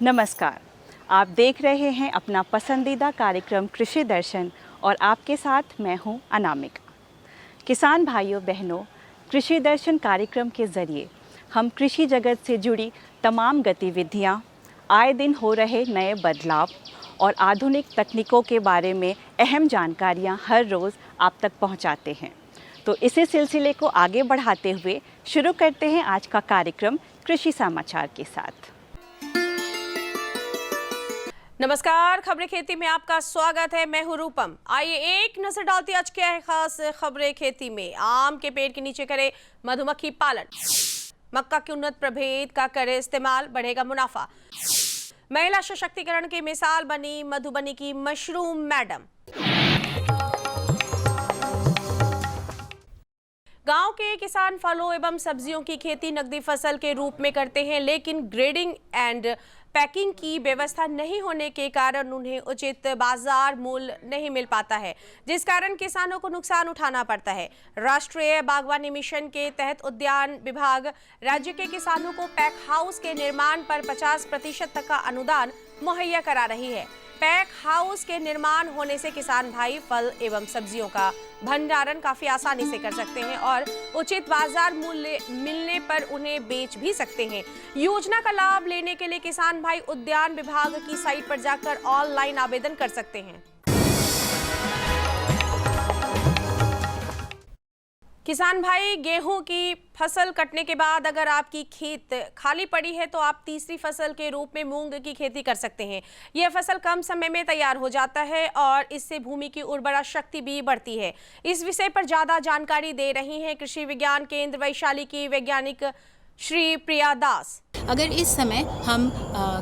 नमस्कार। आप देख रहे हैं अपना पसंदीदा कार्यक्रम कृषि दर्शन और आपके साथ मैं हूं अनामिका। किसान भाइयों बहनों, कृषि दर्शन कार्यक्रम के ज़रिए हम कृषि जगत से जुड़ी तमाम गतिविधियां, आए दिन हो रहे नए बदलाव और आधुनिक तकनीकों के बारे में अहम जानकारियां हर रोज़ आप तक पहुंचाते हैं। तो इसी सिलसिले को आगे बढ़ाते हुए शुरू करते हैं आज का कार्यक्रम कृषि समाचार के साथ। नमस्कार, खबरें खेती में आपका स्वागत है। मैं हूं रूपम। आइए एक नजर डालते आज क्या है खास खबरें खेती में। आम के पेड़ के नीचे करे मधुमक्खी पालन, मक्का के उन्नत प्रभेद का करे इस्तेमाल, बढ़ेगा मुनाफा। महिला सशक्तिकरण की मिसाल बनी मधुबनी की मशरूम मैडम। गांव के किसान फलों एवं सब्जियों की खेती नकदी फसल के रूप में करते हैं, लेकिन ग्रेडिंग एंड पैकिंग की व्यवस्था नहीं होने के कारण उन्हें उचित बाजार मूल्य नहीं मिल पाता है, जिस कारण किसानों को नुकसान उठाना पड़ता है। राष्ट्रीय बागवानी मिशन के तहत उद्यान विभाग राज्य के किसानों को पैक हाउस के निर्माण पर 50% तक का अनुदान मुहैया करा रही है। पैक हाउस के निर्माण होने से किसान भाई फल एवं सब्जियों का भंडारण काफी आसानी से कर सकते हैं और उचित बाजार मूल्य मिलने पर उन्हें बेच भी सकते हैं। योजना का लाभ लेने के लिए किसान भाई उद्यान विभाग की साइट पर जाकर ऑनलाइन आवेदन कर सकते हैं। किसान भाई, गेहूं की फसल कटने के बाद अगर आपकी खेत खाली पड़ी है तो आप तीसरी फसल के रूप में मूंग की खेती कर सकते हैं। यह फसल कम समय में तैयार हो जाता है और इससे भूमि की उर्वरा शक्ति भी बढ़ती है। इस विषय पर ज्यादा जानकारी दे रही हैं कृषि विज्ञान केंद्र वैशाली की वैज्ञानिक श्री प्रिया दास। अगर इस समय हम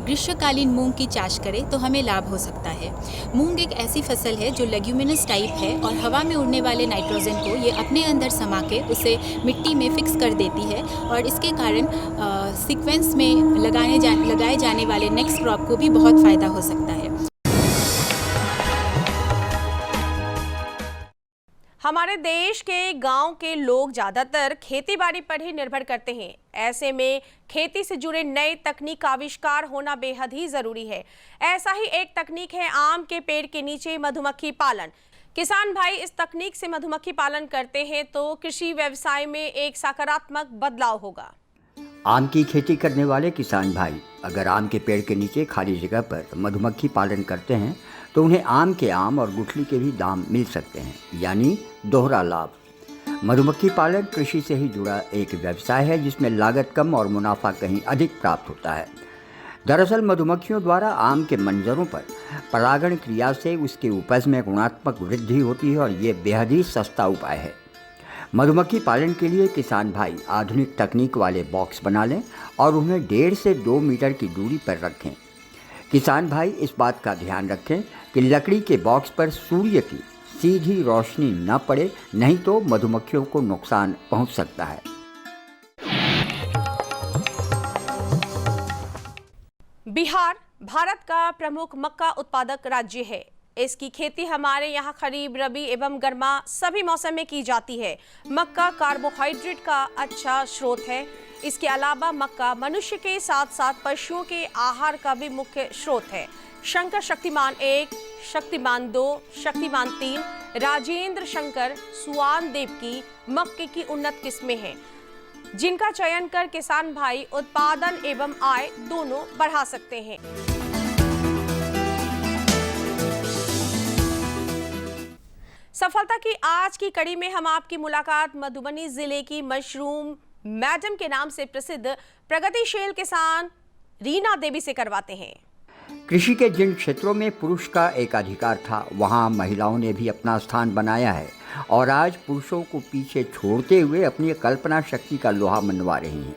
ग्रीष्मकालीन मूंग की चाष करें तो हमें लाभ हो सकता है। मूंग एक ऐसी फसल है जो लेग्यूमिनस टाइप है और हवा में उड़ने वाले नाइट्रोजन को ये अपने अंदर समा के उसे मिट्टी में फिक्स कर देती है और इसके कारण सीक्वेंस में लगाए जाने वाले नेक्स्ट क्रॉप को भी बहुत फ़ायदा हो सकता है। हमारे देश के गांव के लोग ज्यादातर खेती बाड़ी पर ही निर्भर करते हैं। ऐसे में खेती से जुड़े नए तकनीक का आविष्कार होना बेहद ही जरूरी है। ऐसा ही एक तकनीक है आम के पेड़ के नीचे मधुमक्खी पालन। किसान भाई इस तकनीक से मधुमक्खी पालन करते हैं तो कृषि व्यवसाय में एक सकारात्मक बदलाव होगा। आम की खेती करने वाले किसान भाई अगर आम के पेड़ के नीचे खाली जगह पर मधुमक्खी पालन करते हैं तो उन्हें आम के आम और गुठली के भी दाम मिल सकते हैं, यानी दोहरा लाभ। मधुमक्खी पालन कृषि से ही जुड़ा एक व्यवसाय है जिसमें लागत कम और मुनाफा कहीं अधिक प्राप्त होता है। दरअसल मधुमक्खियों द्वारा आम के मंजरों पर परागण क्रिया से उसके उपज में गुणात्मक वृद्धि होती है और ये बेहद ही सस्ता उपाय है। मधुमक्खी पालन के लिए किसान भाई आधुनिक तकनीक वाले बॉक्स बना लें और उन्हें 1.5 से 2 मीटर की दूरी पर रखें। किसान भाई इस बात का ध्यान रखें कि लकड़ी के बॉक्स पर सूर्य की सीधी रोशनी न पड़े, नहीं तो मधुमक्खियों को नुकसान पहुंच सकता है। बिहार भारत का प्रमुख मक्का उत्पादक राज्य है। इसकी खेती हमारे यहाँ खरीफ, रबी एवं गर्मा सभी मौसम में की जाती है। मक्का कार्बोहाइड्रेट का अच्छा स्रोत है। इसके अलावा मक्का मनुष्य के साथ साथ पशुओं के आहार का भी मुख्य स्रोत है। शंकर शक्तिमान 1, शक्तिमान 2, शक्तिमान 3, राजेंद्र शंकर, सुआन देव की मक्के की उन्नत किस्में हैं, जिनका चयन कर किसान भाई उत्पादन एवं आय दोनों बढ़ा सकते हैं। सफलता की आज की कड़ी में हम आपकी मुलाकात मधुबनी जिले की मशरूम मैडम के नाम से प्रसिद्ध प्रगतिशील किसान रीना देवी से करवाते हैं। कृषि के जिन क्षेत्रों में पुरुष का एकाधिकार था, वहां महिलाओं ने भी अपना स्थान बनाया है और आज पुरुषों को पीछे छोड़ते हुए अपनी कल्पना शक्ति का लोहा मनवा रही हैं।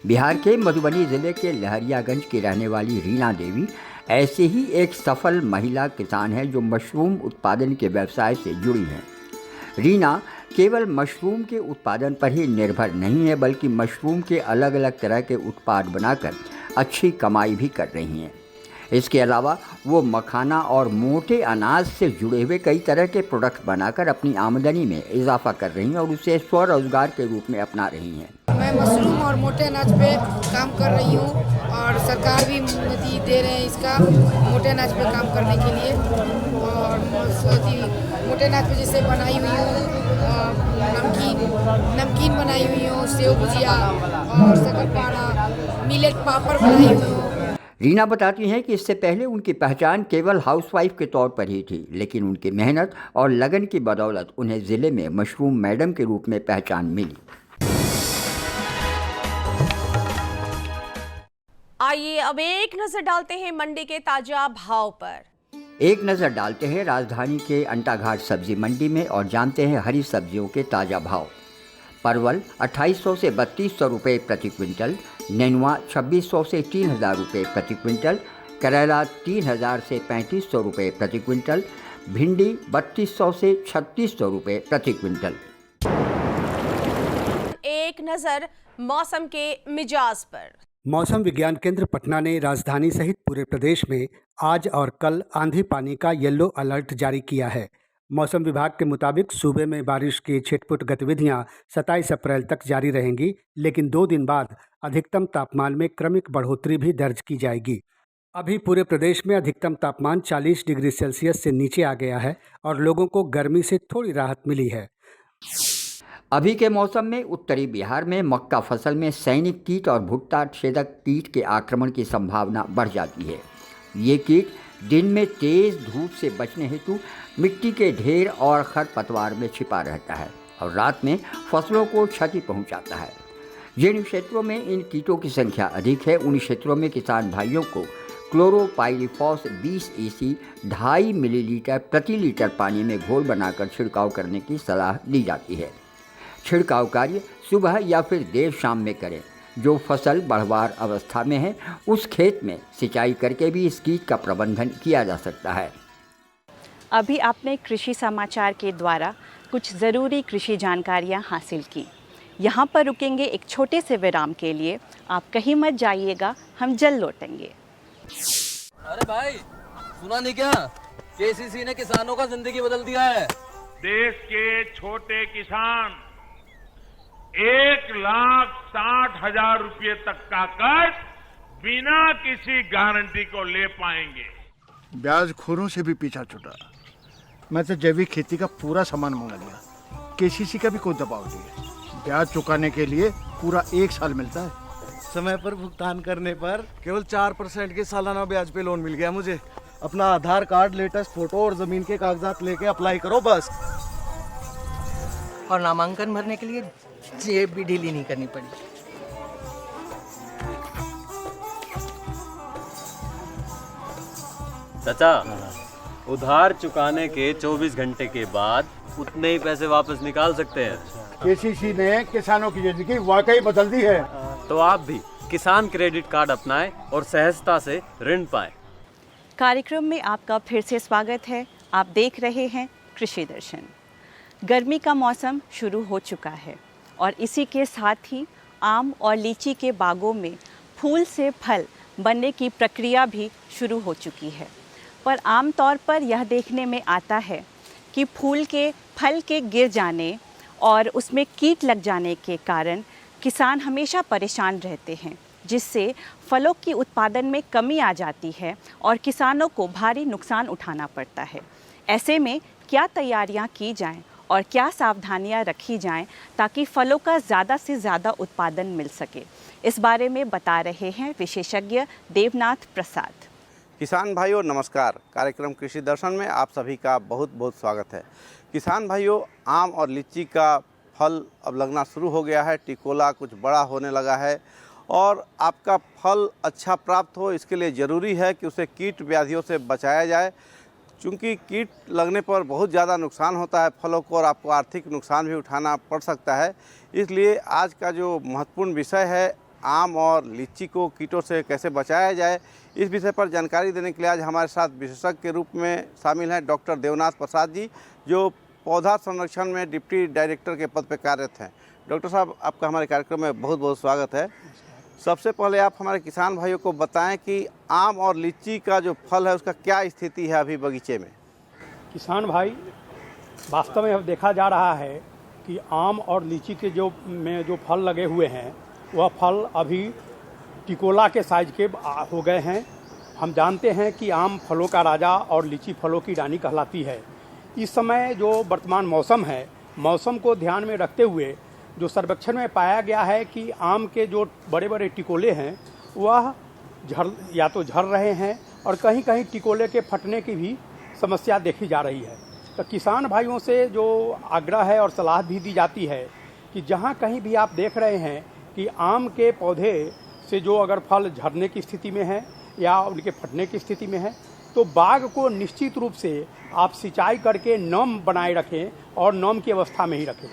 बिहार के मधुबनी जिले के लहरियागंज की रहने वाली रीना देवी ऐसे ही एक सफल महिला किसान है जो मशरूम उत्पादन के व्यवसाय से जुड़ी हैं। रीना केवल मशरूम के उत्पादन पर ही निर्भर नहीं है, बल्कि मशरूम के अलग अलग तरह के उत्पाद बनाकर अच्छी कमाई भी कर रही हैं। इसके अलावा वो मखाना और मोटे अनाज से जुड़े हुए कई तरह के प्रोडक्ट बनाकर अपनी आमदनी में इजाफा कर रही हैं और उसे स्वरोजगार के रूप में अपना रही हैं। मैं मशरूम और मोटे अनाज पे काम कर रही हूँ और सरकार भी अनुमति दे रहे हैं इसका मोटे अनाज पे काम करने के लिए। और मोटे अनाज पे जैसे बनाई हुई हो नमकीन बनाई हुई हो, सेव भुजिया और शक्करपारा, मिलेट पापड़ बनाई हुई हो। रीना बताती हैं कि इससे पहले उनकी पहचान केवल हाउसवाइफ के तौर पर ही थी, लेकिन उनकी मेहनत और लगन की बदौलत उन्हें ज़िले में मशरूम मैडम के रूप में पहचान मिली। आइए अब एक नजर डालते हैं मंडी के ताजा भाव पर। एक नज़र डालते हैं राजधानी के अंटाघाट सब्जी मंडी में और जानते हैं हरी सब्जियों के ताज़ा भाव। परवल 2800 से 3200 रुपये प्रति क्विंटल, नेनुआ 2600 से 3000 रुपये प्रति क्विंटल, करेला 3000 से 3500 रुपये प्रति क्विंटल, भिंडी 3200 से 3600 रुपये प्रति क्विंटल। एक नजर मौसम के मिजाज पर। मौसम विज्ञान केंद्र पटना ने राजधानी सहित पूरे प्रदेश में आज और कल आंधी पानी का येलो अलर्ट जारी किया है। मौसम विभाग के मुताबिक सूबे में बारिश की छिटपुट गतिविधियां 27 अप्रैल तक जारी रहेंगी, लेकिन 2 दिन बाद अधिकतम तापमान में क्रमिक बढ़ोतरी भी दर्ज की जाएगी। अभी पूरे प्रदेश में अधिकतम तापमान 40 डिग्री सेल्सियस से नीचे आ गया है और लोगों को गर्मी से थोड़ी राहत मिली है। अभी के मौसम में उत्तरी बिहार में मक्का फसल में सैनिक कीट और भुट्टा छेदक कीट के आक्रमण की संभावना बढ़ जाती है। ये कीट दिन में तेज धूप से बचने हेतु मिट्टी के ढेर और खरपतवार में छिपा रहता है और रात में फसलों को क्षति पहुंचाता है। जिन क्षेत्रों में इन कीटों की संख्या अधिक है, उन क्षेत्रों में किसान भाइयों को क्लोरोपाइरिफॉस 20 EC 2.5 मिलीलीटर प्रति लीटर पानी में घोल बनाकर छिड़काव करने की सलाह दी जाती है। छिड़काव कार्य सुबह या फिर देर शाम में करें। जो फसल बढ़वार अवस्था में है, उस खेत में सिंचाई करके भी इस कीट का प्रबंधन किया जा सकता है। अभी आपने कृषि समाचार के द्वारा कुछ ज़रूरी कृषि जानकारियाँ हासिल की। यहाँ पर रुकेंगे एक छोटे से विराम के लिए। आप कहीं मत जाइएगा, हम जल्द लौटेंगे। अरे भाई, सुना नहीं क्या? केसीसी ने किसानों का जिंदगी बदल दिया है। देश के छोटे किसान 1,60,000 रुपये तक का कर्ज बिना किसी गारंटी को ले पाएंगे। ब्याज खोरों से भी पीछा छूटा। मैं तो जैविक खेती का पूरा सामान मंगा लिया। केसीसी का भी कोई दबाव नहीं है। ब्याज चुकाने के लिए पूरा 1 साल मिलता है। समय पर भुगतान करने पर केवल 4% के सालाना ब्याज पे लोन मिल गया मुझे। अपना आधार कार्ड, लेटेस्ट फोटो और जमीन के कागजात लेके अप्लाई करो बस। और नामांकन भरने के लिए जेब भी ढीली नहीं करनी पड़ी। चाचा, उधार चुकाने के 24 घंटे के बाद उतने ही पैसे वापस निकाल सकते हैं। केसीसी ने किसानों की जिंदगी वाकई बदल दी है। तो आप भी किसान क्रेडिट कार्ड अपनाएं और सहजता से ऋण पाएं। कार्यक्रम में आपका फिर से स्वागत है। आप देख रहे हैं कृषि दर्शन। गर्मी का मौसम शुरू हो चुका है और इसी के साथ ही आम और लीची के बागों में फूल से फल बनने की प्रक्रिया भी शुरू हो चुकी है। पर आमतौर पर यह देखने में आता है कि फूल के फल के गिर जाने और उसमें कीट लग जाने के कारण किसान हमेशा परेशान रहते हैं, जिससे फलों की उत्पादन में कमी आ जाती है और किसानों को भारी नुकसान उठाना पड़ता है। ऐसे में क्या तैयारियां की जाएं और क्या सावधानियां रखी जाएं ताकि फलों का ज़्यादा से ज़्यादा उत्पादन मिल सके, इस बारे में बता रहे हैं विशेषज्ञ देवनाथ प्रसाद। किसान भाइयों नमस्कार। कार्यक्रम कृषि दर्शन में आप सभी का बहुत बहुत स्वागत है। किसान भाइयों, आम और लीची का फल अब लगना शुरू हो गया है। टिकोला कुछ बड़ा होने लगा है और आपका फल अच्छा प्राप्त हो, इसके लिए ज़रूरी है कि उसे कीट व्याधियों से बचाया जाए, क्योंकि कीट लगने पर बहुत ज़्यादा नुकसान होता है फलों को और आपको आर्थिक नुकसान भी उठाना पड़ सकता है। इसलिए आज का जो महत्वपूर्ण विषय है, आम और लीची को कीटों से कैसे बचाया जाए, इस विषय पर जानकारी देने के लिए आज हमारे साथ विशेषज्ञ के रूप में शामिल हैं डॉक्टर देवनाथ प्रसाद जी, जो पौधा संरक्षण में डिप्टी डायरेक्टर के पद पर कार्यरत हैं। डॉक्टर साहब, आपका हमारे कार्यक्रम में बहुत बहुत स्वागत है। सबसे पहले आप हमारे किसान भाइयों को बताएं कि आम और लीची का जो फल है उसका क्या स्थिति है अभी बगीचे में। किसान भाई, वास्तव में अब देखा जा रहा है कि आम और लीची के जो फल लगे हुए हैं, वह फल अभी टिकोला के साइज के हो गए हैं। हम जानते हैं कि आम फलों का राजा और लीची फलों की रानी कहलाती है। इस समय जो वर्तमान मौसम है, मौसम को ध्यान में रखते हुए जो सर्वेक्षण में पाया गया है कि आम के जो बड़े बड़े टिकोले हैं वह झड़ रहे हैं और कहीं कहीं टिकोले के फटने की भी समस्या देखी जा रही है। तो किसान भाइयों से जो आग्रह है और सलाह भी दी जाती है कि जहाँ कहीं भी आप देख रहे हैं कि आम के पौधे से जो अगर फल झड़ने की स्थिति में है या उनके फटने की स्थिति में है, तो बाग को निश्चित रूप से आप सिंचाई करके नम बनाए रखें और नम की अवस्था में ही रखें।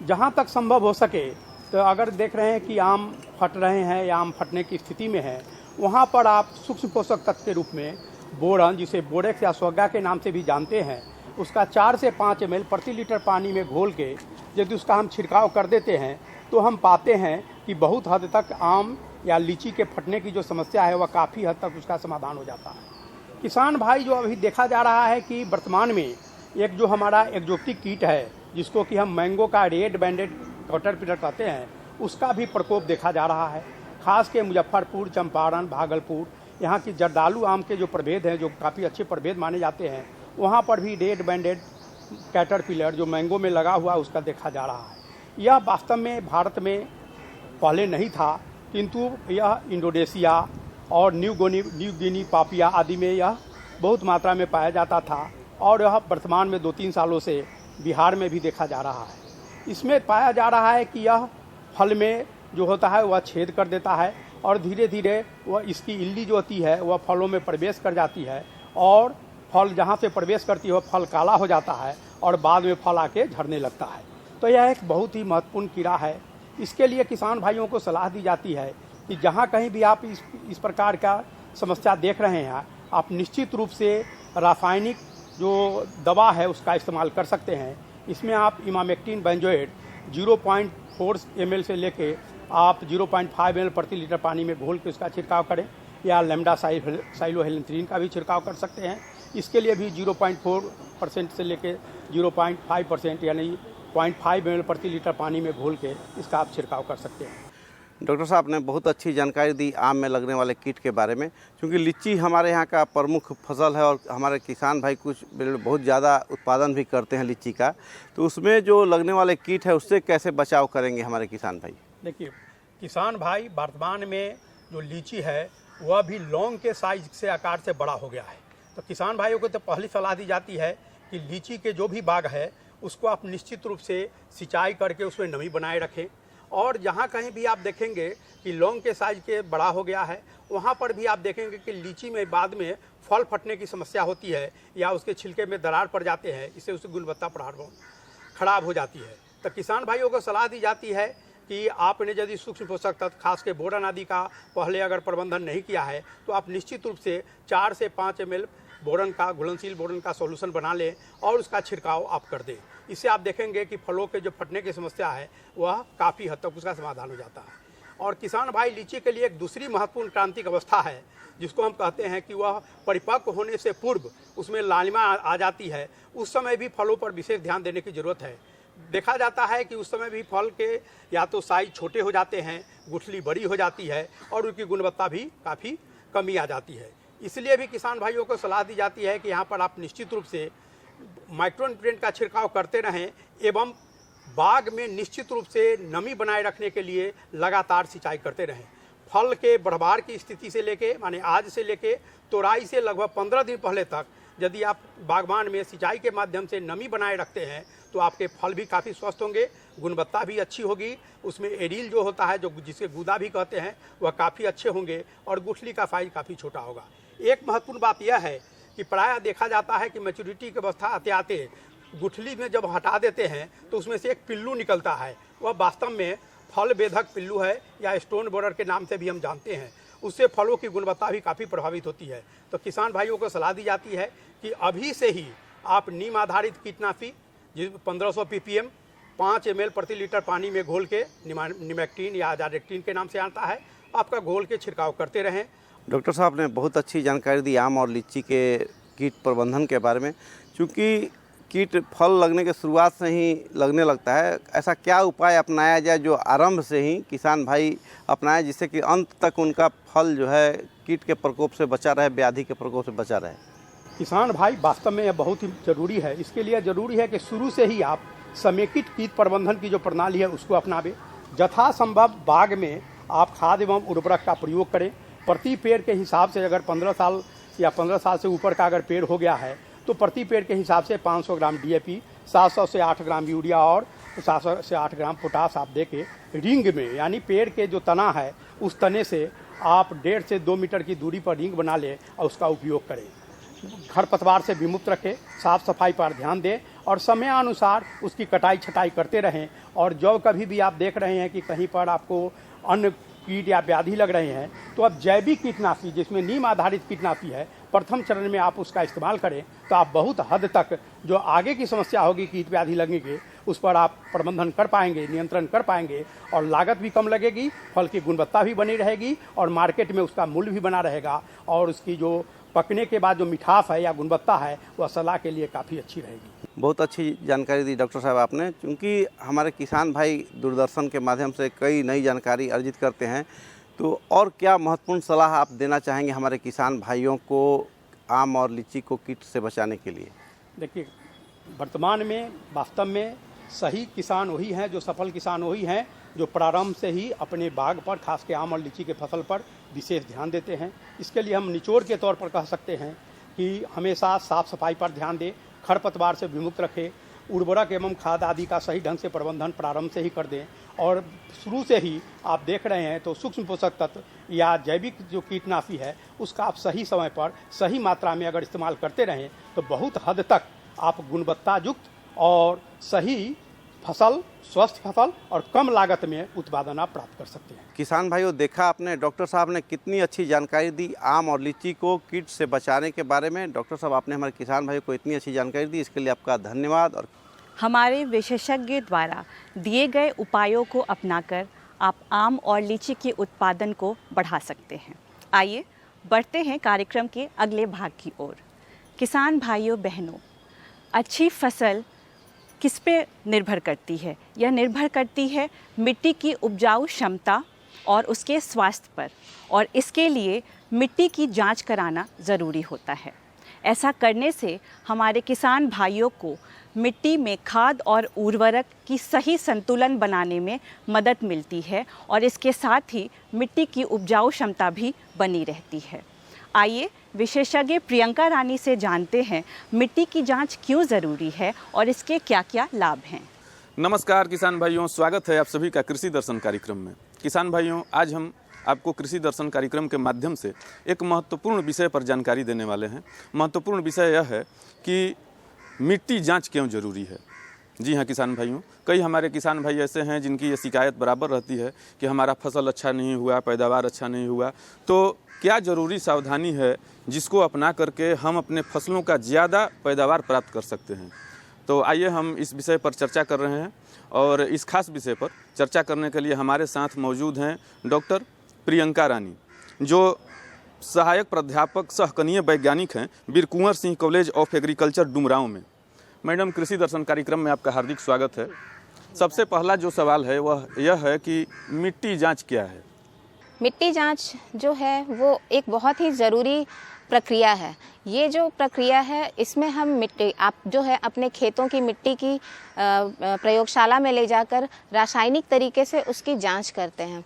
जहाँ तक संभव हो सके तो अगर देख रहे हैं कि आम फट रहे हैं या आम फटने की स्थिति में है, वहाँ पर आप सूक्ष्म पोषक तत्व के रूप में बोरन, जिसे बोरेक्स या सोगा के नाम से भी जानते हैं, उसका 4 से 5 ml प्रति लीटर पानी में घोल के यदि उसका हम छिड़काव कर देते हैं तो हम पाते हैं कि बहुत हद तक आम या लीची के फटने की जो समस्या है वह काफ़ी हद तक उसका समाधान हो जाता है। किसान भाई, जो अभी देखा जा रहा है कि वर्तमान में एक जो हमारा एक्जोटिक कीट है जिसको कि हम मैंगो का रेड बैंडेड कैटरपिलर कहते हैं, उसका भी प्रकोप देखा जा रहा है। खास के मुजफ्फरपुर, चंपारण, भागलपुर, यहाँ की जर्दालू आम के जो प्रभेद हैं, जो काफ़ी अच्छे प्रभेद माने जाते हैं, वहाँ पर भी रेड बैंडेड कैटरपिलर जो मैंगो में लगा हुआ उसका देखा जा रहा है। यह वास्तव में भारत में पहले नहीं था, किंतु यह इंडोनेशिया और न्यू गिनी, पापिया आदि में यह बहुत मात्रा में पाया जाता था और यह वर्तमान में 2-3 सालों से बिहार में भी देखा जा रहा है। इसमें पाया जा रहा है कि यह फल में जो होता है वह छेद कर देता है और धीरे धीरे वह इसकी इल्ली जो होती है वह फलों में प्रवेश कर जाती है और फल जहाँ से प्रवेश करती है वह फल काला हो जाता है और बाद में फल आके झड़ने लगता है। तो यह एक बहुत ही महत्वपूर्ण कीड़ा है। इसके लिए किसान भाइयों को सलाह दी जाती है कि जहाँ कहीं भी आप इस प्रकार का समस्या देख रहे हैं, आप निश्चित रूप से रासायनिक जो दवा है उसका इस्तेमाल कर सकते हैं। इसमें आप इमामेक्टिन बेंजोएट 0.4 ml से लेके आप 0.5 ml प्रति लीटर पानी में घोल के उसका छिड़काव करें या लैम्डा साइलोहेलेंथ्रीन का भी छिड़काव कर सकते हैं। इसके लिए भी 0.4% से लेके 0.5% यानी 0.5 ml प्रति लीटर पानी में घोल के इसका आप छिड़काव कर सकते हैं। डॉक्टर साहब ने बहुत अच्छी जानकारी दी आम में लगने वाले कीट के बारे में, क्योंकि लीची हमारे यहाँ का प्रमुख फसल है और हमारे किसान भाई कुछ बहुत ज़्यादा उत्पादन भी करते हैं लीची का, तो उसमें जो लगने वाले कीट है उससे कैसे बचाव करेंगे हमारे किसान भाई? देखिए, किसान भाई, वर्तमान में जो लीची है वह भी लौंग के साइज से आकार से बड़ा हो गया है। तो किसान भाइयों को तो पहली सलाह दी जाती है कि लीची के जो भी बाग है उसको आप निश्चित रूप से सिंचाई करके उसमें नमी बनाए रखें और जहाँ कहीं भी आप देखेंगे कि लौंग के साइज के बड़ा हो गया है वहाँ पर भी आप देखेंगे कि लीची में बाद में फल फटने की समस्या होती है या उसके छिलके में दरार पड़ जाते हैं, इससे उसकी गुणवत्ता खराब हो जाती है। तो किसान भाइयों को सलाह दी जाती है कि आपने यदि सूक्ष्म पोषक तत्व खास के बोरन आदि का पहले अगर प्रबंधन नहीं किया है तो आप निश्चित रूप से 4 से 5 ml बोरन का, घुलनशील बोरन का सॉल्यूशन बना लें और उसका छिड़काव आप कर दें। इससे आप देखेंगे कि फलों के जो फटने की समस्या है वह काफ़ी हद तक उसका समाधान हो जाता है। और किसान भाई, लीची के लिए एक दूसरी महत्वपूर्ण क्रांतिक अवस्था है जिसको हम कहते हैं कि वह परिपक्व होने से पूर्व उसमें लालिमा आ जाती है। उस समय भी फलों पर विशेष ध्यान देने की ज़रूरत है। देखा जाता है कि उस समय भी फल के या तो साइज छोटे हो जाते हैं, गुठली बड़ी हो जाती है और उनकी गुणवत्ता भी काफ़ी कमी आ जाती है। इसलिए भी किसान भाइयों को सलाह दी जाती है कि यहाँ पर आप निश्चित रूप से माइक्रोन्यूट्रिएंट का छिड़काव करते रहें एवं बाग में निश्चित रूप से नमी बनाए रखने के लिए लगातार सिंचाई करते रहें। फल के बढ़वार की स्थिति से लेके माने आज से लेके तोड़ाई से लगभग 15 दिन पहले तक यदि आप बागवान में सिंचाई के माध्यम से नमी बनाए रखते हैं तो आपके फल भी काफ़ी स्वस्थ होंगे, गुणवत्ता भी अच्छी होगी, उसमें एरिल जो होता है, जो जिसे गुदा भी कहते हैं, वह काफ़ी अच्छे होंगे और गुठली का साइज काफ़ी छोटा होगा। एक महत्वपूर्ण बात यह है कि प्रायः देखा जाता है कि मैच्योरिटी की अवस्था आते आते गुठली में जब हटा देते हैं तो उसमें से एक पिल्लू निकलता है। वह वास्तव में फल बेधक पिल्लू है या स्टोन बोरर के नाम से भी हम जानते हैं। उससे फलों की गुणवत्ता भी काफ़ी प्रभावित होती है। तो किसान भाइयों को सलाह दी जाती है कि अभी से ही आप नीम आधारित कीटनाशी 1500 ppm 5 ml प्रति लीटर पानी में घोल के, निमेक्टिन या अजारेक्टिन के नाम से आता है, आपका घोल के छिड़काव करते रहें। डॉक्टर साहब ने बहुत अच्छी जानकारी दी आम और लीची के कीट प्रबंधन के बारे में, क्योंकि कीट फल लगने के शुरुआत से ही लगने लगता है। ऐसा क्या उपाय अपनाया जाए जो आरंभ से ही किसान भाई अपनाए, जिससे कि अंत तक उनका फल जो है कीट के प्रकोप से बचा रहे, व्याधि के प्रकोप से बचा रहे? किसान भाई वास्तव में यह बहुत ही जरूरी है। इसके लिए जरूरी है कि शुरू से ही आप समेकित कीट प्रबंधन की जो प्रणाली है उसको अपनावे। यथासंभव बाग में आप खाद एवं उर्वरक का प्रयोग करें। प्रति पेड़ के हिसाब से अगर 15 साल या 15 साल से ऊपर का अगर पेड़ हो गया है तो प्रति पेड़ के हिसाब से 500 ग्राम DAP, 700 से 8 ग्राम यूरिया और 700 से 8 ग्राम पोटास आप दे के रिंग में, यानी पेड़ के जो तना है उस तने से आप 1.5 से 2 मीटर की दूरी पर रिंग बना लें और उसका उपयोग करें। खरपतवार से विमुक्त रखें, साफ सफाई पर ध्यान दें और समयानुसार उसकी कटाई छटाई करते रहें। और जब कभी भी आप देख रहे हैं कि कहीं पर आपको अन्य कीट या व्याधि लग रहे हैं तो अब जैविक कीटनाशी जिसमें नीम आधारित कीटनाशी है, प्रथम चरण में आप उसका इस्तेमाल करें तो आप बहुत हद तक जो आगे की समस्या होगी कीट व्याधि लगने की उस पर आप प्रबंधन कर पाएंगे, नियंत्रण कर पाएंगे और लागत भी कम लगेगी, फल की गुणवत्ता भी बनी रहेगी और मार्केट में उसका मूल्य भी बना रहेगा और उसकी जो पकने के बाद जो मिठास है या गुणवत्ता है वह सलाह के लिए काफ़ी अच्छी रहेगी। बहुत अच्छी जानकारी दी डॉक्टर साहब आपने। क्योंकि हमारे किसान भाई दूरदर्शन के माध्यम से कई नई जानकारी अर्जित करते हैं, तो और क्या महत्वपूर्ण सलाह आप देना चाहेंगे हमारे किसान भाइयों को आम और लीची को कीट से बचाने के लिए? देखिए, वर्तमान में वास्तव में सही किसान वही हैं, जो सफल किसान वही हैं जो प्रारंभ से ही अपने बाग पर, खास के आम और लीची के फसल पर विशेष ध्यान देते हैं। इसके लिए हम निचोड़ के तौर पर कह सकते हैं कि हमेशा साफ सफाई पर ध्यान दें, खरपतवार से विमुक्त रखें, उर्वरक एवं खाद आदि का सही ढंग से प्रबंधन प्रारंभ से ही कर दें और शुरू से ही आप देख रहे हैं तो सूक्ष्म पोषक तत्व या जैविक जो कीटनाशी है उसका आप सही समय पर सही मात्रा में अगर इस्तेमाल करते रहें तो बहुत हद तक आप गुणवत्ता युक्त और सही फसल, स्वस्थ फसल और कम लागत में उत्पादन आप प्राप्त कर सकते हैं। किसान भाइयों, देखा आपने डॉक्टर साहब ने कितनी अच्छी जानकारी दी आम और लीची को कीट से बचाने के बारे में। डॉक्टर साहब, आपने हमारे किसान भाइयों को इतनी अच्छी जानकारी दी, इसके लिए आपका धन्यवाद। और हमारे विशेषज्ञ द्वारा दिए गए उपायों को अपनाकर आप आम और लीची के उत्पादन को बढ़ा सकते हैं। आइए बढ़ते हैं कार्यक्रम के अगले भाग की ओर। किसान भाइयों बहनों, अच्छी फसल किस पे निर्भर करती है? यह निर्भर करती है मिट्टी की उपजाऊ क्षमता और उसके स्वास्थ्य पर, और इसके लिए मिट्टी की जांच कराना ज़रूरी होता है। ऐसा करने से हमारे किसान भाइयों को मिट्टी में खाद और उर्वरक की सही संतुलन बनाने में मदद मिलती है और इसके साथ ही मिट्टी की उपजाऊ क्षमता भी बनी रहती है। आइए विशेषज्ञ प्रियंका रानी से जानते हैं मिट्टी की जांच क्यों ज़रूरी है और इसके क्या क्या लाभ हैं। नमस्कार किसान भाइयों, स्वागत है आप सभी का कृषि दर्शन कार्यक्रम में। किसान भाइयों, आज हम आपको कृषि दर्शन कार्यक्रम के माध्यम से एक महत्वपूर्ण विषय पर जानकारी देने वाले हैं। महत्वपूर्ण विषय यह है कि मिट्टी जांच क्यों ज़रूरी है। जी हाँ किसान भाइयों, कई हमारे किसान भाई ऐसे हैं जिनकी ये शिकायत बराबर रहती है कि हमारा फसल अच्छा नहीं हुआ, पैदावार अच्छा नहीं हुआ। तो क्या ज़रूरी सावधानी है जिसको अपना करके हम अपने फसलों का ज़्यादा पैदावार प्राप्त कर सकते हैं। तो आइए हम इस विषय पर चर्चा कर रहे हैं और इस खास विषय पर चर्चा करने के लिए हमारे साथ मौजूद हैं डॉक्टर प्रियंका रानी, जो सहायक प्राध्यापक सह कनीय वैज्ञानिक हैं Veer Kunwar Singh college of agriculture Dumraon में। मैडम, कृषि दर्शन कार्यक्रम में आपका हार्दिक स्वागत है। सबसे पहला जो सवाल है वह यह है कि मिट्टी जांच क्या है? मिट्टी जांच जो है वो एक बहुत ही ज़रूरी प्रक्रिया है। ये जो प्रक्रिया है इसमें हम मिट्टी, आप जो है अपने खेतों की मिट्टी की प्रयोगशाला में ले जाकर रासायनिक तरीके से उसकी जांच करते हैं।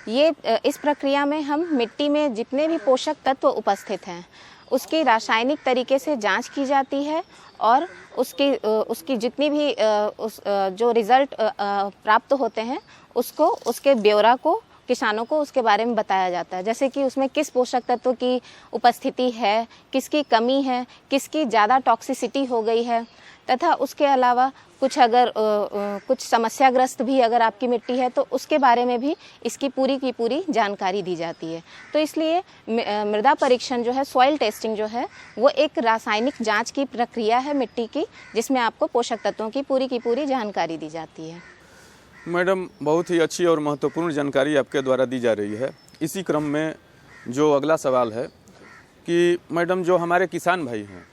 ये इस प्रक्रिया में हम मिट्टी में जितने भी पोषक तत्व उपस्थित हैं उसकी रासायनिक तरीके से जांच की जाती है और उसकी जितनी भी जो रिज़ल्ट प्राप्त होते हैं उसको, उसके ब्यौरा को किसानों को उसके बारे में बताया जाता है। जैसे कि उसमें किस पोषक तत्व की उपस्थिति है, किसकी कमी है, किसकी ज़्यादा टॉक्सिसिटी हो गई है, तथा उसके अलावा कुछ अगर कुछ समस्याग्रस्त भी अगर आपकी मिट्टी है तो उसके बारे में भी इसकी पूरी की पूरी जानकारी दी जाती है। तो इसलिए मृदा परीक्षण जो है, सॉइल टेस्टिंग जो है, वो एक रासायनिक जांच की प्रक्रिया है मिट्टी की, जिसमें आपको पोषक तत्वों की पूरी जानकारी दी जाती है। मैडम, बहुत ही अच्छी और महत्वपूर्ण जानकारी आपके द्वारा दी जा रही है। इसी क्रम में जो अगला सवाल है कि मैडम, जो हमारे किसान भाई हैं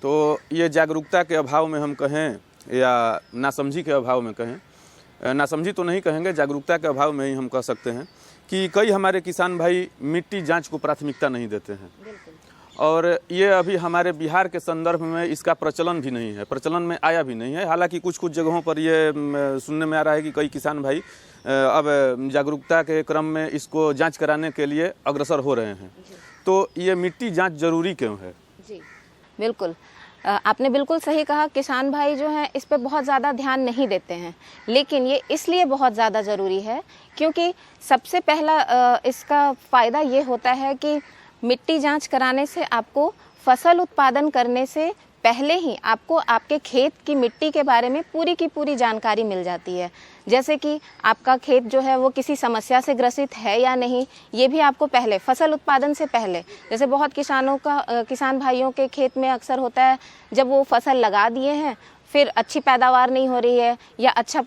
तो ये जागरूकता के अभाव में हम कहें या नासमझी के अभाव में कहें, नासमझी तो नहीं कहेंगे, जागरूकता के अभाव में ही हम कह सकते हैं कि कई हमारे किसान भाई मिट्टी जांच को प्राथमिकता नहीं देते हैं। और ये अभी हमारे बिहार के संदर्भ में इसका प्रचलन भी नहीं है, प्रचलन में आया भी नहीं है। हालांकि कुछ कुछ जगहों पर ये सुनने में आ रहा है कि कई किसान भाई अब जागरूकता के क्रम में इसको जांच कराने के लिए अग्रसर हो रहे हैं। तो ये मिट्टी जांच जरूरी क्यों है? जी बिल्कुल, आपने बिल्कुल सही कहा। किसान भाई जो हैं इस पे बहुत ज़्यादा ध्यान नहीं देते हैं, लेकिन ये इसलिए बहुत ज़्यादा ज़रूरी है क्योंकि सबसे पहला इसका फ़ायदा ये होता है कि मिट्टी जांच कराने से आपको फसल उत्पादन करने से पहले ही आपको आपके खेत की मिट्टी के बारे में पूरी की पूरी जानकारी मिल जाती है। जैसे कि आपका खेत जो है वो किसी समस्या से ग्रसित है या नहीं, ये भी आपको पहले फसल उत्पादन से पहले, जैसे बहुत किसान भाइयों के खेत में अक्सर होता है जब वो फसल लगा दिए हैं फिर अच्छी पैदावार नहीं हो रही है या अच्छा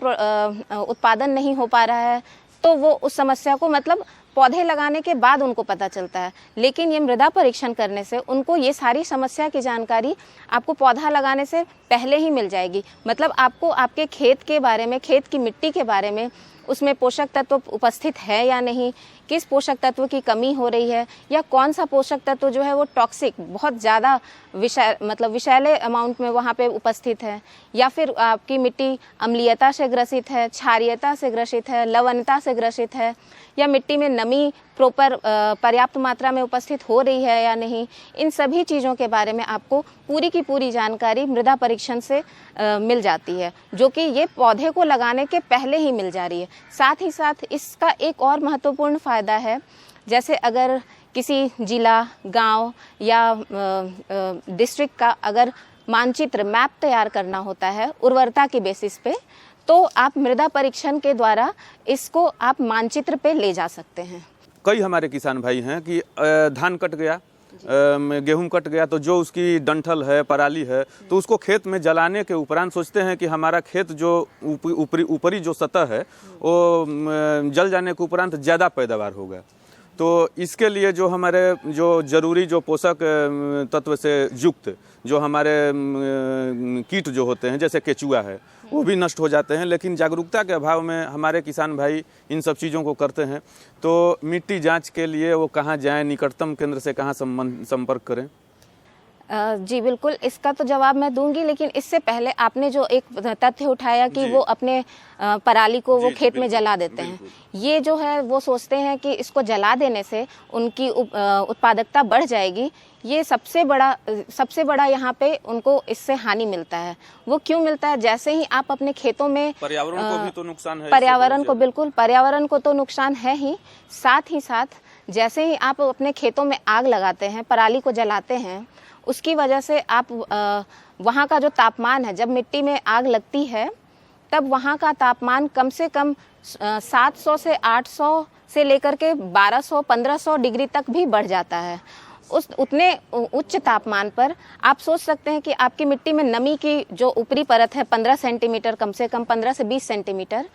उत्पादन नहीं हो पा रहा है, तो वो उस समस्या को मतलब पौधे लगाने के बाद उनको पता चलता है। लेकिन ये मृदा परीक्षण करने से उनको ये सारी समस्या की जानकारी आपको पौधा लगाने से पहले ही मिल जाएगी। मतलब आपको आपके खेत के बारे में, खेत की मिट्टी के बारे में, उसमें पोषक तत्व उपस्थित है या नहीं, किस पोषक तत्व की कमी हो रही है, या कौन सा पोषक तत्व जो है वो टॉक्सिक बहुत ज़्यादा विषैले अमाउंट में वहाँ पे उपस्थित है, या फिर आपकी मिट्टी अम्लीयता से ग्रसित है, क्षारीयता से ग्रसित है, लवणता से ग्रसित है, या मिट्टी में नमी प्रॉपर पर्याप्त मात्रा में उपस्थित हो रही है या नहीं। इन सभी चीज़ों के बारे में आपको पूरी की पूरी जानकारी मृदा परीक्षण से मिल जाती है, जो कि ये पौधे को लगाने के पहले ही मिल जा रही है। साथ ही साथ इसका एक और महत्वपूर्ण फ़ायदा है, जैसे अगर किसी जिला, गांव या डिस्ट्रिक्ट का अगर मानचित्र मैप तैयार करना होता है उर्वरता की बेसिस पे, तो आप मृदा परीक्षण के द्वारा इसको आप मानचित्र पे ले जा सकते हैं। कई हमारे किसान भाई हैं कि धान कट गया, गेहूं कट गया, तो जो उसकी डंठल है, पराली है, तो उसको खेत में जलाने के उपरांत सोचते हैं कि हमारा खेत जो ऊपरी जो सतह है वो जल जाने के उपरांत ज़्यादा पैदावार होगा। तो इसके लिए जो हमारे जो जरूरी जो पोषक तत्व से युक्त जो हमारे कीट जो होते हैं, जैसे केचुआ है, वो भी नष्ट हो जाते हैं। लेकिन जागरूकता के अभाव में हमारे किसान भाई इन सब चीज़ों को करते हैं। तो मिट्टी जांच के लिए वो कहाँ जाएं, निकटतम केंद्र से कहाँ संपर्क करें? जी बिल्कुल, इसका तो जवाब मैं दूंगी, लेकिन इससे पहले आपने जो एक तथ्य उठाया कि वो अपने पराली को वो खेत में जला देते हैं, ये जो है वो सोचते हैं कि इसको जला देने से उनकी उत्पादकता बढ़ जाएगी। ये सबसे बड़ा यहाँ पे उनको इससे हानि मिलता है। वो क्यों मिलता है? जैसे ही आप अपने खेतों में पर्यावरण को भी तो नुकसान है। पर्यावरण को बिल्कुल, पर्यावरण को तो नुकसान है ही, साथ ही साथ जैसे ही आप अपने खेतों में आग लगाते हैं, पराली को जलाते हैं, उसकी वजह से आप वहाँ का जो तापमान है, जब मिट्टी में आग लगती है तब वहाँ का तापमान कम से कम 700 से 800 से लेकर के 1200-1500 डिग्री तक भी बढ़ जाता है। उतने उच्च तापमान पर आप सोच सकते हैं कि आपकी मिट्टी में नमी की जो ऊपरी परत है 15 सेंटीमीटर, कम से कम 15 से 20 सेंटीमीटर,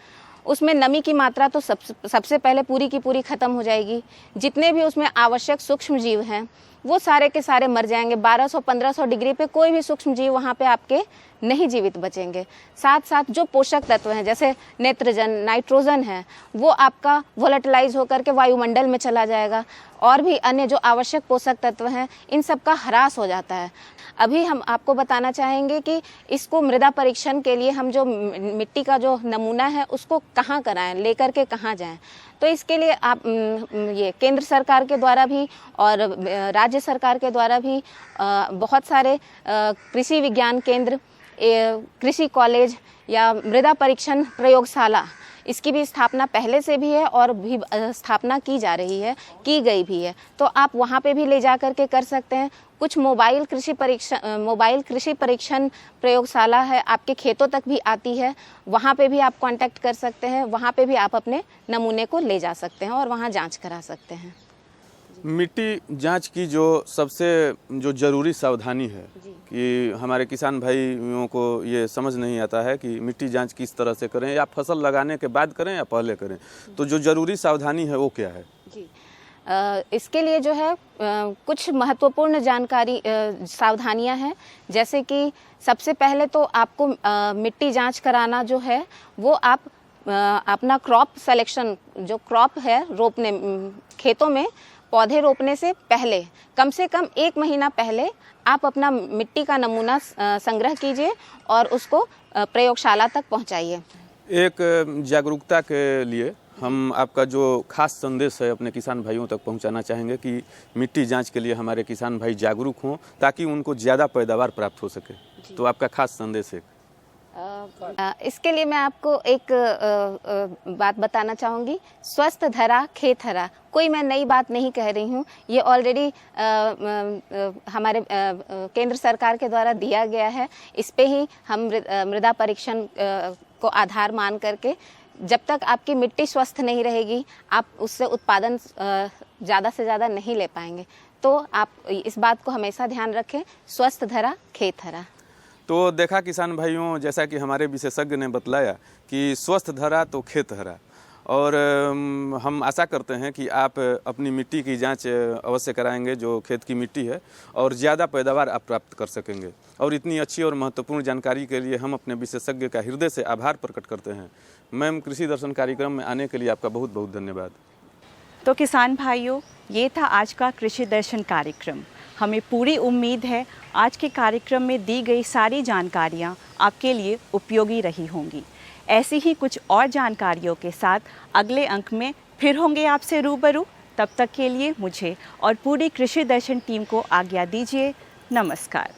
उसमें नमी की मात्रा तो सबसे पहले पूरी की पूरी ख़त्म हो जाएगी। जितने भी उसमें आवश्यक सूक्ष्म जीव हैं वो सारे के सारे मर जाएंगे। 1200-1500 डिग्री पे कोई भी सूक्ष्म जीव वहाँ पे आपके नहीं जीवित बचेंगे। साथ साथ जो पोषक तत्व हैं जैसे नेत्रजन, नाइट्रोजन है, वो आपका वोलेटिलाइज होकर के वायुमंडल में चला जाएगा, और भी अन्य जो आवश्यक पोषक तत्व हैं इन सब का ह्रास हो जाता है। अभी हम आपको बताना चाहेंगे कि इसको मृदा परीक्षण के लिए हम जो मिट्टी का जो नमूना है उसको कहाँ कराएं, लेकर के कहाँ जाएं। तो इसके लिए आप ये केंद्र सरकार के द्वारा भी और राज्य सरकार के द्वारा भी बहुत सारे कृषि विज्ञान केंद्र, कृषि कॉलेज या मृदा परीक्षण प्रयोगशाला, इसकी भी स्थापना पहले से भी है और भी स्थापना की जा रही है, की गई भी है। तो आप वहाँ पे भी ले जा कर के कर सकते हैं। कुछ मोबाइल कृषि परीक्षण प्रयोगशाला है, आपके खेतों तक भी आती है, वहाँ पे भी आप कांटेक्ट कर सकते हैं। वहाँ पे भी आप अपने नमूने को ले जा सकते हैं और वहाँ जांच करा सकते हैं। मिट्टी जांच की जो सबसे जो ज़रूरी सावधानी है कि हमारे किसान भाइयों को ये समझ नहीं आता है कि मिट्टी जांच किस तरह से करें, या फसल लगाने के बाद करें या पहले करें, तो जो ज़रूरी सावधानी है वो क्या है? जी, इसके लिए जो है कुछ महत्वपूर्ण जानकारी सावधानियां हैं, जैसे कि सबसे पहले तो आपको मिट्टी जांच कराना जो है वो आप अपना क्रॉप सिलेक्शन, जो क्रॉप है रोपने खेतों में पौधे रोपने से पहले कम से कम 1 महीना पहले आप अपना मिट्टी का नमूना संग्रह कीजिए और उसको प्रयोगशाला तक पहुंचाइए। एक जागरूकता के लिए हम आपका जो खास संदेश है अपने किसान भाइयों तक पहुंचाना चाहेंगे कि मिट्टी जांच के लिए हमारे किसान भाई जागरूक हों ताकि उनको ज़्यादा पैदावार प्राप्त हो सके। तो आपका खास संदेश है। इसके लिए मैं आपको एक बात बताना चाहूँगी, स्वस्थ धरा खेत हरा। कोई मैं नई बात नहीं कह रही हूँ, ये ऑलरेडी हमारे केंद्र सरकार के द्वारा दिया गया है। इस पे ही हम मृदा परीक्षण को आधार मान करके, जब तक आपकी मिट्टी स्वस्थ नहीं रहेगी आप उससे उत्पादन ज़्यादा से ज़्यादा नहीं ले पाएंगे। तो आप इस बात को हमेशा ध्यान रखें, स्वस्थ धरा खेत हरा। तो देखा किसान भाइयों, जैसा कि हमारे विशेषज्ञ ने बतलाया कि स्वस्थ धरा तो खेत हरा, और हम आशा करते हैं कि आप अपनी मिट्टी की जांच अवश्य कराएंगे जो खेत की मिट्टी है, और ज़्यादा पैदावार आप प्राप्त कर सकेंगे। और इतनी अच्छी और महत्वपूर्ण जानकारी के लिए हम अपने विशेषज्ञ का हृदय से आभार प्रकट करते हैं। मैम, कृषि दर्शन कार्यक्रम में आने के लिए आपका बहुत बहुत धन्यवाद। तो किसान भाइयों, ये था आज का कृषि दर्शन कार्यक्रम। हमें पूरी उम्मीद है आज के कार्यक्रम में दी गई सारी जानकारियाँ आपके लिए उपयोगी रही होंगी। ऐसी ही कुछ और जानकारियों के साथ अगले अंक में फिर होंगे आपसे रूबरू। तब तक के लिए मुझे और पूरी कृषि दर्शन टीम को आज्ञा दीजिए। नमस्कार।